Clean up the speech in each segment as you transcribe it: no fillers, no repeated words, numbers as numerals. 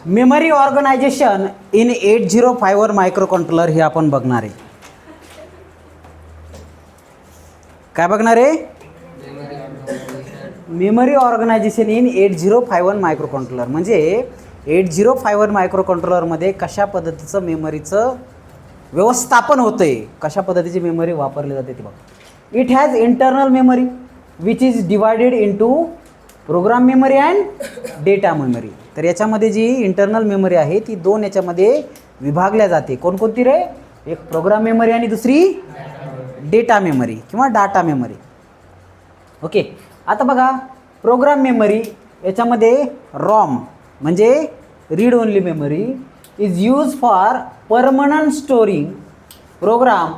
Memory organization in 8051 microcontroller हे आपण बघणार आहे. काय बघणार आहे? Memory organization in 8051 microcontroller. म्हणजे 8051 मायक्रोकंट्रोलरमध्ये कशा पद्धतीचं मेमरीचं व्यवस्थापन होतंय, कशा पद्धतीची मेमरी वापरली जाते ते बघ. It has internal memory which is divided into programme memory and data memory. तर याच्यामध्ये जी इंटरनल मेमरी आहे ती दोन याच्यामध्ये विभागल्या जाते. कोणकोणती रे? एक प्रोग्राम मेमरी आणि दुसरी डेटा मेमरी किंवा डाटा मेमरी. ओके, आता बघा प्रोग्राम मेमरी याच्यामध्ये रॉम म्हणजे read only memory is use for permanent storing program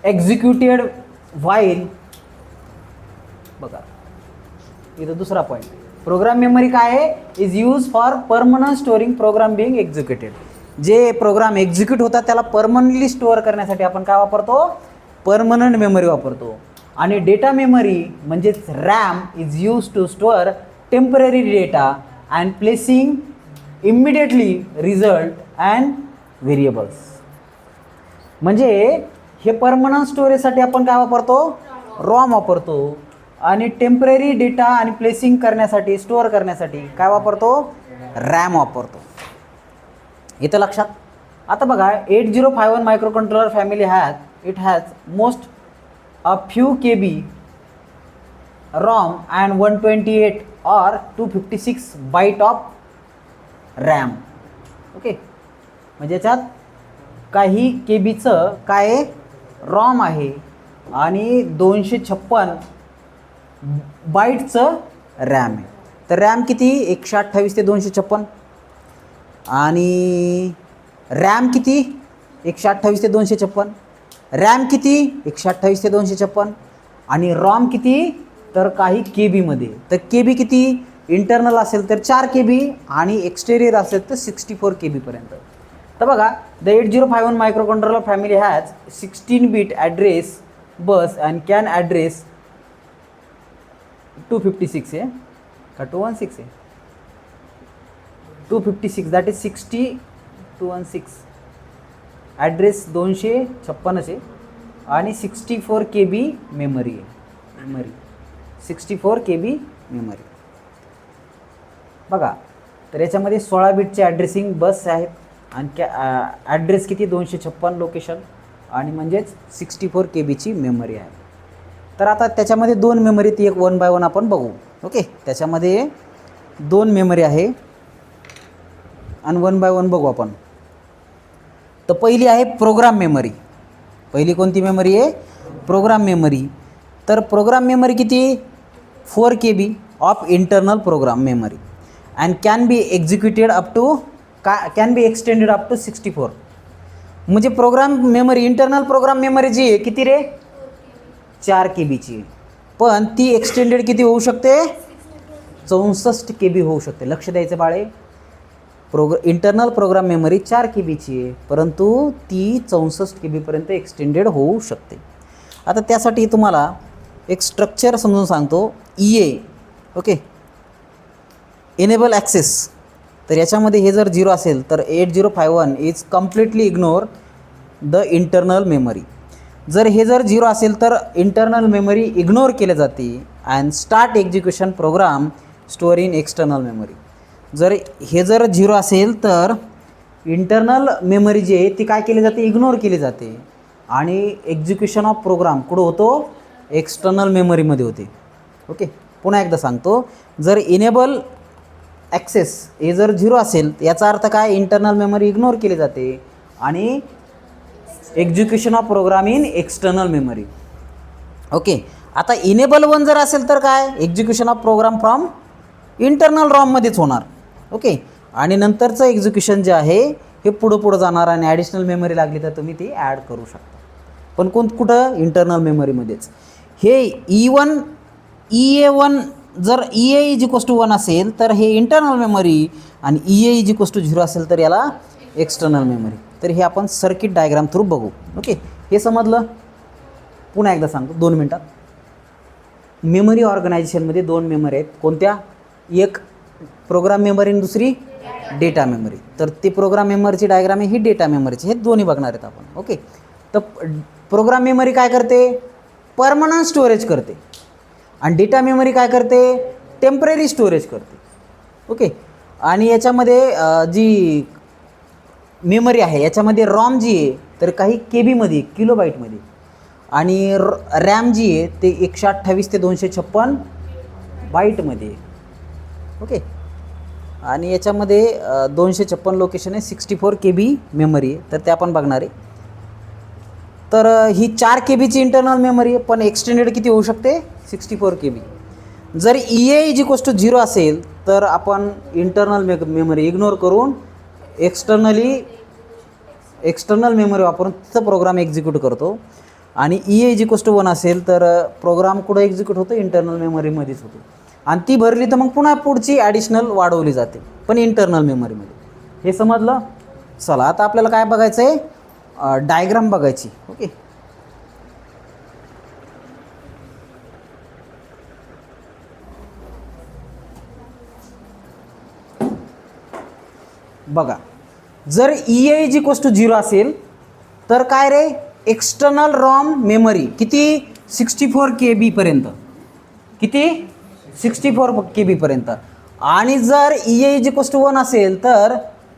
executed while. बघा इथं दुसरा पॉईंट. प्रोग्राम मेमरी काय आहे? Is use for permanent storing program being executed. जे प्रोग्राम एक्झिक्यूट होतात त्याला परमनंटली स्टोअर करण्यासाठी आपण काय वापरतो? परमनंट मेमरी वापरतो. आणि डेटा मेमरी म्हणजेच RAM is use to store temporary data and placing immediately result and variables. म्हणजे हे परमनंट स्टोरेजसाठी आपण काय वापरतो? रॉम वापरतो. आणि टेम्पररी डेटा आणि प्लेसिंग करण्यासाठी, स्टोअर करण्यासाठी काय वापरतो? रॅम वापरतो. इथं लक्षात. आता बघा 8051 microcontroller family it has most a few KB ROM and 128 or 256 byte of RAM. Okay, म्हणजे याच्यात काही केबीचं काय रॉम आहे आणि 256 बाईटचं रॅम आहे. तर रॅम किती? 128 ते 256 आणि रॅम किती? 128 ते 256. रॅम किती? 128 ते 256 आणि रॉम किती? तर काही केबीमध्ये. तर केबी किती? इंटरनल असेल तर 4 KB आणि एक्सटेरियर असेल तर 64 KB पर्यंत. तर बघा the 8051 microcontroller family has 16 bit address bus and can address 256 आहे का 216 आहे? 256 दॅट इज 60 216. ॲड्रेस 256 आहे आणि 64 KB मेमरी आहे. Memory 64 KB memory. बघा तर याच्यामध्ये 16 बीटचे ॲड्रेसिंग बस आहेत आणि ॲड्रेस किती? 256 लोकेशन आणि म्हणजेच 64 KBची मेमरी आहे. तर आता त्याच्यामध्ये दोन मेमरी ती एक 1 बाय 1 आपण बघू. ओके, त्याच्यामध्ये दोन मेमरी आहे आणि 1 बाय 1 बघू आपण. तर पहिली आहे प्रोग्राम मेमरी. पहिली कोणती मेमरी आहे? Program memory. तर प्रोग्राम मेमरी किती? 4 KB of internal program memory and can be executed up to can be extended up to 64. म्हणजे program memory, internal program memory जी आहे किती रे? 4 KBची. पण ती एक्सटेंडेड किती होऊ शकते? 64 KB होऊ शकते. लक्ष द्यायचं बाळे. इंटरनल प्रोग्राम मेमरी 4 KBची आहे परंतु ती 64 KBपर्यंत एक्सटेंडेड होऊ शकते. आता त्यासाठी तुम्हाला एक स्ट्रक्चर समजून सांगतो. EA okay, enable access. तर याच्यामध्ये हे जर 0 असेल तर 8051 is completely ignore the internal memory. जर हे जर 0 असेल तर इंटरनल मेमरी इग्नोर केले जाते and start execution program store in external memory. जर हे जर 0 असेल तर इंटरनल मेमरी जी आहे ती काय केली जाते? इग्नोर केली जाते आणि एक्झिक्युशन ऑफ प्रोग्राम कुठं होतो? एक्सटर्नल मेमरीमध्ये होते. ओके, पुन्हा एकदा सांगतो. जर इनेबल ॲक्सेस हे जर 0 असेल याचा अर्थ काय? इंटरनल मेमरी इग्नोर केली जाते आणि execution of program in external memory. Okay, आता इनेबल 1 जर असेल तर काय? Execution of program from internal रॉममध्येच होणार. ओके, आणि नंतरचं एक्झिक्युशन जे आहे हे पुढं जाणार आणि ॲडिशनल मेमरी लागली तर तुम्ही ती ॲड करू शकता. पण कुठं? इंटरनल मेमरीमध्येच. हे EA1 जर EA इज इक्वल्स टू 1 असेल तर हे इंटरनल मेमरी आणि EA इज इक्वल्स टू 0 असेल तर याला एक्सटर्नल मेमरी. तर हे आपण सर्किट डायग्राम थ्रू बघू. ओके, हे समजलं? पुन्हा एकदा सांगतो 2 मिनटात. मेमरी ऑर्गनायझेशनमध्ये दोन मेमरी आहेत. कोणत्या? एक प्रोग्राम मेमरी आणि दुसरी डेटा मेमरी. तर ती प्रोग्राम मेमरीची डायग्राम आहे, ही डेटा मेमरीची. हे दोन्ही बघणार आहेत आपण. ओके. तर प्रोग्राम मेमरी काय करते? परमनंट स्टोरेज करते. आणि डेटा मेमरी काय करते? टेम्पररी स्टोरेज करते. ओके. आणि याच्यामध्ये जी मेमरी आहे याच्यामध्ये रॉम जी आहे तर काही KB मध्ये, किलोबाईटमध्ये, आणि रॅम जी आहे ते 128 ते 256 बाईटमध्ये. ओके. आणि याच्यामध्ये 256 लोकेशन आहे, 64 KB मेमरी आहे. तर ते आपण बघणार आहे. तर ही 4 KBची इंटरनल मेमरी आहे, पण एक्सटेंडेड किती होऊ शकते? 64 KB. जर EA=0 असेल तर आपण इंटरनल मेमरी इग्नोर करून एक्सटर्नल मेमरी वापरून तिथं प्रोग्राम एक्झिक्यूट करतो. आणि EA=1 असेल तर प्रोग्राम कुठं एक्झिक्यूट होतो? इंटरनल मेमरीमध्येच होतो. आणि ती भरली तर मग पुन्हा पुढची ॲडिशनल वाढवली जाते, पण इंटरनल मेमरीमध्ये. हे समजलं? चला आता आपल्याला काय बघायचं आहे? डायग्राम बघायची. ओके. बघा, जर EA=0 असेल तर काय रे? एक्सटर्नल रॉम मेमरी किती? 64 KB पर्यंत. किती? 64 KB पर्यंत. आणि जर EA=1 असेल तर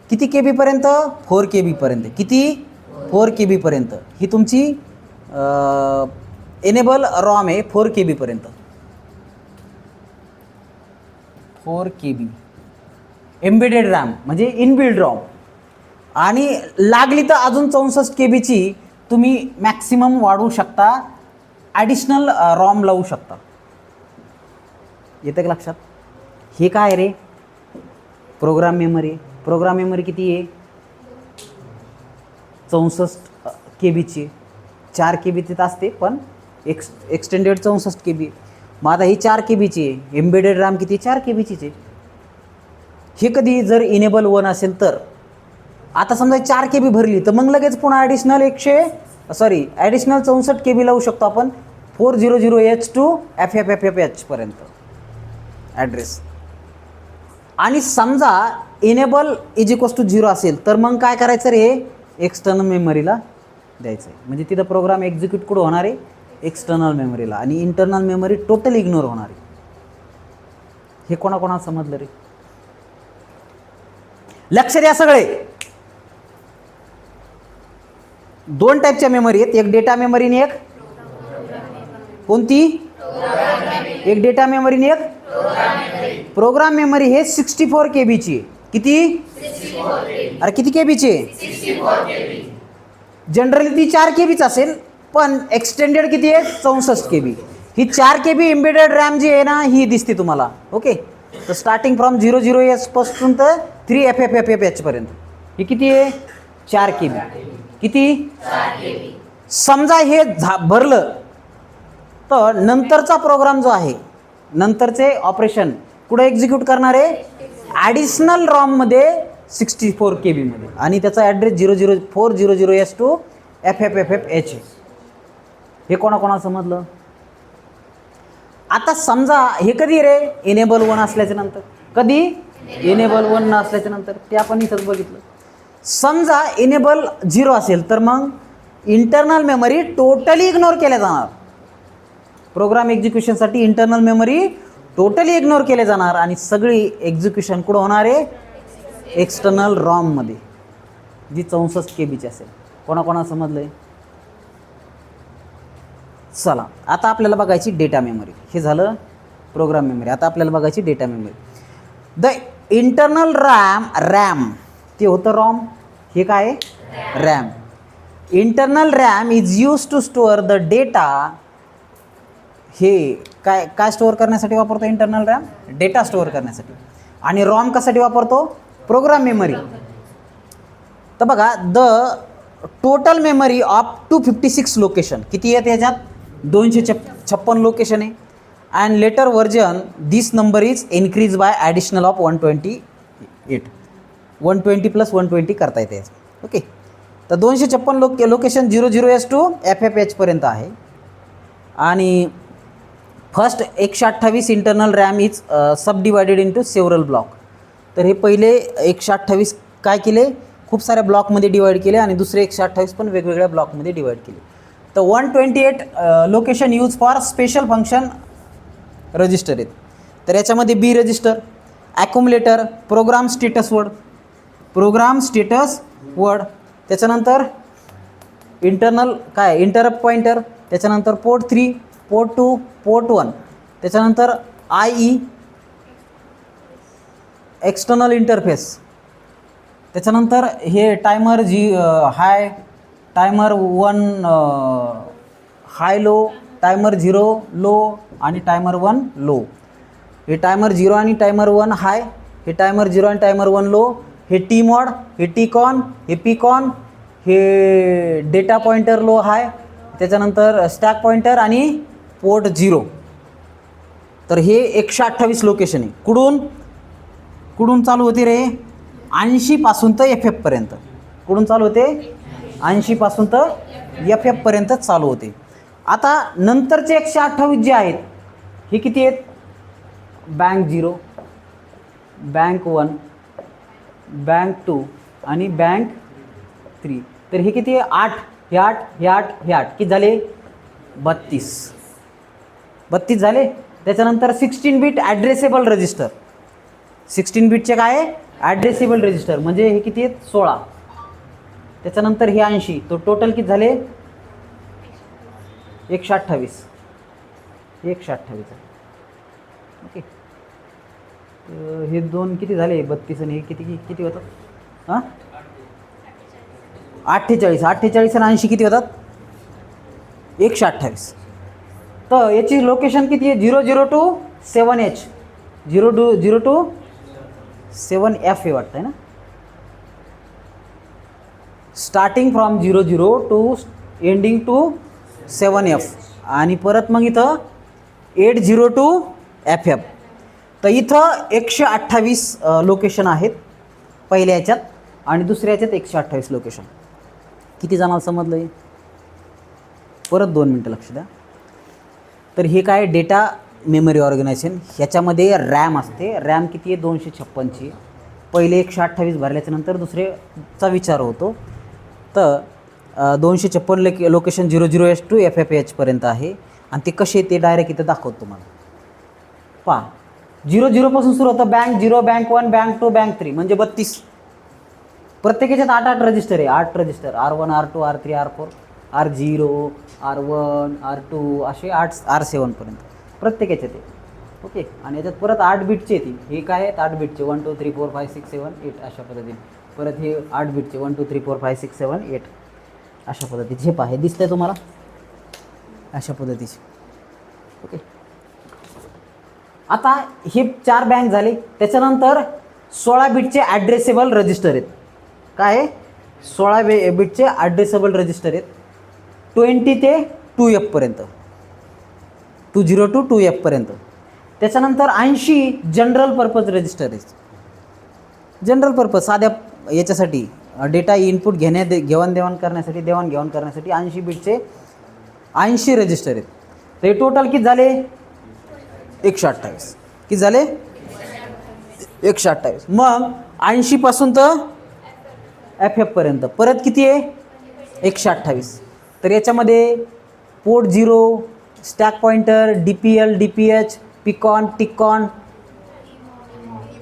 किती KB पर्यंत? 4 KB पर्यंत. किती? 4 KB पर्यंत. ही तुमची एनेबल रॉम आहे 4 KB पर्यंत. 4 KB एम्बेडेड रॅम म्हणजे इनबिल्ड रॉम. आणि लागली तर अजून 64 KBची तुम्ही मॅक्सिमम वाढवू शकता, ॲडिशनल रॉम लावू शकता. येतं का लक्षात? हे काय रे? Program memory. प्रोग्राम मेमरी किती आहे? 64 KBची. 4 KB तिथं असते, पण एक्सटेंडेड 64 KB. मग आता ही 4 KBची आहे. एम्बेडेड रॅम किती? 4 KBचीच आहे. हे कधी जर इनेबल 1 असेल तर. आता समजा 4 KB भरली तर मग लगेच पुन्हा ॲडिशनल ॲडिशनल 64 KB लावू शकतो आपण 400H to FFFFH पर्यंत ॲड्रेस. आणि समजा इनेबल=0 असेल तर मग काय करायचं रे? एक्सटर्नल मेमरीला द्यायचं आहे. म्हणजे तिथं प्रोग्राम एक्झिक्यूट कुठं होणार आहे? एक्सटर्नल मेमरीला. आणि इंटरनल मेमरी टोटल इग्नोर होणार आहे. हे कोणाकोणाला समजलं रे? लक्ष द्या सगळे. 2 टाईपच्या मेमरी आहेत, एक डेटा मेमरी आणि एक कोणती? एक डेटा मेमरी आणि एक प्रोग्राम मेमरी. हे 64 KBची आहे. किती? अरे किती KBची आहे? जनरली ती 4 KBच असेल, पण एक्सटेंडेड किती आहे? 64 KB. ही 4 KB एम्बेडेड रॅम जी आहे ना, ही दिसते तुम्हाला. ओके. तर स्टार्टिंग फ्रॉम 00H पासून तर 3FFFH पर्यंत ही किती आहे? 4 KB. किती? 4 KB. समजा हे भरलं तर नंतरचा प्रोग्राम जो आहे, नंतरचे ऑपरेशन कुठं एक्झिक्यूट करणार आहे? ॲडिशनल रॉममध्ये 64 KBमध्ये. आणि त्याचा ॲड्रेस 400H to FFFFH आहे. हे कोणाकोणा समजलं? आता समजा हे कधी रे? इनेबल 1 असल्याच्या नंतर. कधी? इनेबल 1 असल्याच्या नंतर. ते आपण इथंच बघितलं. समजा इनेबल 0 असेल तर मग इंटरनल मेमरी टोटली इग्नोर केल्या जाणार. प्रोग्राम एक्झिक्युशनसाठी इंटरनल मेमरी टोटली इग्नोर केले जाणार आणि सगळी एक्झिक्युशन कुठं होणार आहे? एक्सटर्नल रॉममध्ये, जी 64 KBची असेल. कोणाकोणा समजलं आहे? चला आता आपल्याला बघायची डेटा मेमरी. हे झालं प्रोग्राम मेमरी. आता आपल्याला बघायची data memory. The internal RAM ते होतं रॉम. हे काय आहे? RAM. Internal RAM is use to store the data. हे काय स्टोअर करण्यासाठी वापरतो इंटरनल रॅम? डेटा स्टोअर करण्यासाठी. आणि रॉम कशासाठी वापरतो? Program memory. तर बघा, the total memory of 256 location. किती आहे त्याच्यात? 256 लोकेशन आहे. And later version this number is increase by additional of 128. 120 + 120 करता येते. ओके. तर 256 लोकेशन 00H to FFH पर्यंत आहे. आणि first 128 internal RAM is sub divided into several block. तर हे पहिले 128 काय केले, खूप साऱ्या ब्लॉकमध्ये डिवाईड केले आणि दुसरे 128 पण वेगवेगळ्या ब्लॉकमध्ये डिवाईड केले. तर 128 location use for special function register आहेत. तर याच्यामध्ये बी रजिस्टर, ॲक्युमुलेटर, प्रोग्राम स्टेटस वर्ड, त्याच्यानंतर इंटरनल काय इंटरप्ट पॉईंटर, त्याच्यानंतर पोर्ट 3, पोर्ट 2, पोर्ट 1, त्याच्यानंतर IE एक्सटर्नल इंटरफेस, त्याच्यानंतर हे टायमर हाय, टायमर 1 हाय लो, टायमर 0 लो आणि टायमर 1 लो. हे टायमर 0 आणि टायमर 1 हाय, हे टायमर 0 आणि टायमर 1 लो, हे टी मॉड, हे टी कॉन, हे पी कॉन, हे डेटा पॉइंटर लो हाय, त्याच्यानंतर स्टॅक पॉइंटर आणि पोर्ट 0. तर हे 128 लोकेशन आहे. कुठून चालू होते रे, 80 पासून तर FF पर्यंत. कुठून चालू होते, 80 पासून तर FF पर्यंत चालू होते. आता नंतरचे 128 जे आहेत हे किती आहेत, बँक 0, बँक 1, बँक 2 आणि बँक 3. तर हे किती आहे, 8, हे 8, हे 8, हे 8, किती झाले, 32 झाले. त्याच्यानंतर 16 बिट ॲड्रेसेबल रजिस्टर, 16 बिटचे काय आहे, ॲड्रेसेबल रजिस्टर म्हणजे हे किती आहेत, 16. त्याच्यानंतर हे 80, तो टोटल किती झाले, 128. ओके. हे दोन किती झाले, 32 आणि हे किती होतात, हां 48 आणि 80 किती होतात, 128. तर याची लोकेशन किती आहे, 0 to 7H, 0 to 7F हे वाटतं आहे ना, starting from 00 to ending to 7F आणि परत मग इथं 80 to FF. तर इथं 128 लोकेशन आहेत पहिल्या ह्याच्यात आणि दुसऱ्या ह्याच्यात 128 लोकेशन. किती जणांना समजलं आहे, परत 2 मिनटं लक्ष द्या. तर हे काय डेटा मेमरी ऑर्गनायझेशन, ह्याच्यामध्ये रॅम असते. रॅम किती आहे, 256ची. पहिले 128 भरल्याच्यानंतर दुसरेचा विचार होतो. तर 256 लोकेशन 00H to FFH पर्यंत आहे आणि ते कसे ते डायरेक्ट इथं दाखवतो तुम्हाला. पहा 00 पासून सुरू होतं, बँक 0, बँक 1, बँक 2, बँक 3 म्हणजे 32. प्रत्येक याच्यात 8 रजिस्टर आहे, 8 register, R1, R2, R3, R4, R0, R1, R2 असे 8 R7 पर्यंत प्रत्येक याच्यात आहे. ओके. आणि याच्यात परत 8 बिटचे येते. हे काय आहेत, 8 बिटचे 1 2 3 4 5 6 7 8 अशा पद्धतीने. परत हे 8 बिटचे 1 2 3 4 5 6 7 8 अशा पद्धतीचे. हे पहा, हे दिसतंय तुम्हाला अशा पद्धतीचे. ओके. आता हे 4 बँक झाले. त्याच्यानंतर 16 बिटचे ॲड्रेसेबल रजिस्टर आहेत. काय आहे, 16 बिटचे ॲड्रेसेबल रजिस्टर आहेत 20 ते 2F पर्यंत, 20 to 2F पर्यंत. त्याच्यानंतर 80 जनरल पर्पज रजिस्टर आहेत. जनरल पर्पज साध्या याच्यासाठी डेटा इनपुट देवाणघेवाण करण्यासाठी 80 बिटचे 80 रजिस्टर आहेत. ते टोटल किती झाले, 128. किती झाले, 128. मग 80 पासून तर FF पर्यंत परत किती आहे, 128. तर याच्यामध्ये port 0, stack pointer, DPL, DPH, PCON, TCON,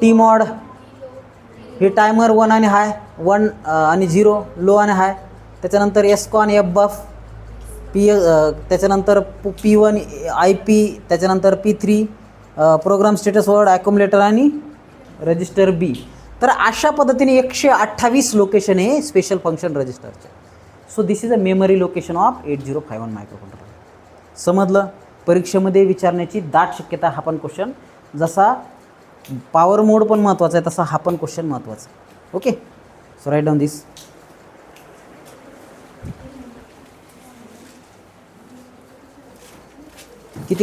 TMOD, हे टायमर 1 आणि हाय, 1 आणि 0 लो आणि हाय. त्याच्यानंतर एसकॉन, FBUF, त्याच्यानंतर P1 IP, त्याच्यानंतर P3 प्रोग्राम स्टेटस वर्ड, ॲक्युमुलेटर आणि रजिस्टर B. तर अशा पद्धतीने 128 लोकेशन आहे स्पेशल फंक्शन रजिस्टरचे. So this is a memory location of 8051 microcontroller. समजलं. परीक्षेमध्ये विचारण्याची दाट शक्यता हा पण क्वेश्चन, जसा पॉवर मोड पण महत्त्वाचा आहे तसा हा पण क्वेश्चन महत्त्वाचा आहे. ओके. सो राईट डाऊन दिस.